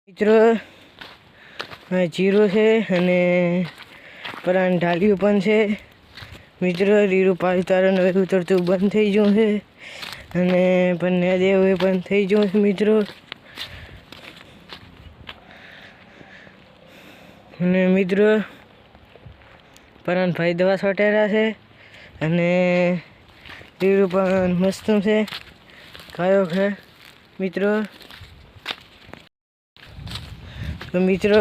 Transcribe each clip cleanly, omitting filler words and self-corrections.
મિત્રો જીરું છે અને પરાણ ઢાળ્યું પણ છે. મિત્રો રીરું પાણી તારણ હવે ઉતરતું બંધ થઈ ગયું છે અને પણ દેવ એ પણ થઈ ગયું છે મિત્રો. અને મિત્રો પરાણ ભાઈ દવા છોટેલા છે અને રીરું પણ મસ્ત છે કયો છે મિત્રો. તો મિત્રો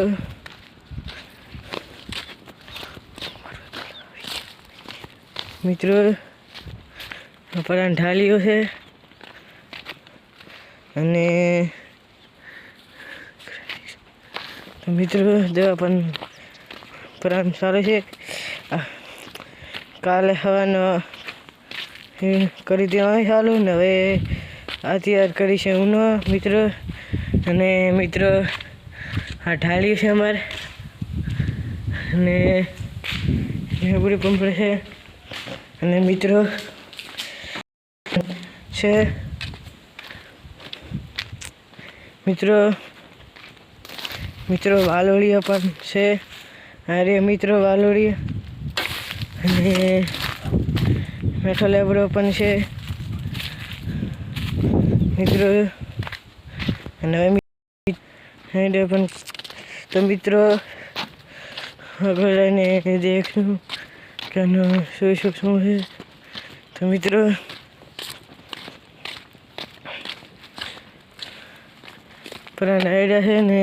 પરાણ ઢાળ્યો છે અને મિત્રો દવા પણ પરાણ સારો છે. કાલે હવાનો કરી દેવા ચાલુ ને હવે અત્યારે કરી છે ઉનો મિત્રો. અને મિત્રો આ ઢાળ્યું છે અમારે અને પૂરી પંપ છે અને મિત્રો છે મિત્રો વાલોળિયા પણ છે. અરે મિત્રો વાલોળિયા અને મેઠો લેબડો પણ છે મિત્રો. અને હવે પણ તો મિત્રો આગળ લઈને દેખશું કે શું છે. તો મિત્રો પરાણ આઈડિયા છે ને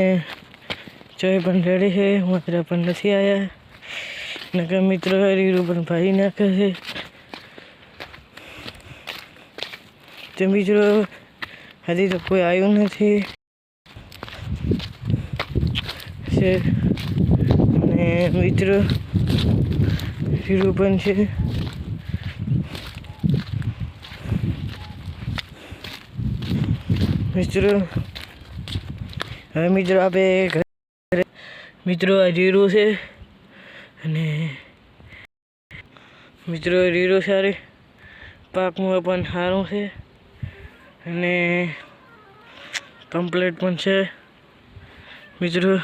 ચોય પણ રેડી છે. માત્ર પણ નથી આવ્યા નકર મિત્રો રીરું પણ ભાઈ નાખે છે. તો મિત્રો હજી તો કોઈ આવ્યું નથી છે અને મિત્રો રીરું પણ છે. મિત્રો હવે મિત્રો આપણે મિત્રો આ રીરું છે અને મિત્રો રીરું સારી પાકમાં પણ સારું છે અને કમ્પ્લીટ પણ છે મિત્રો.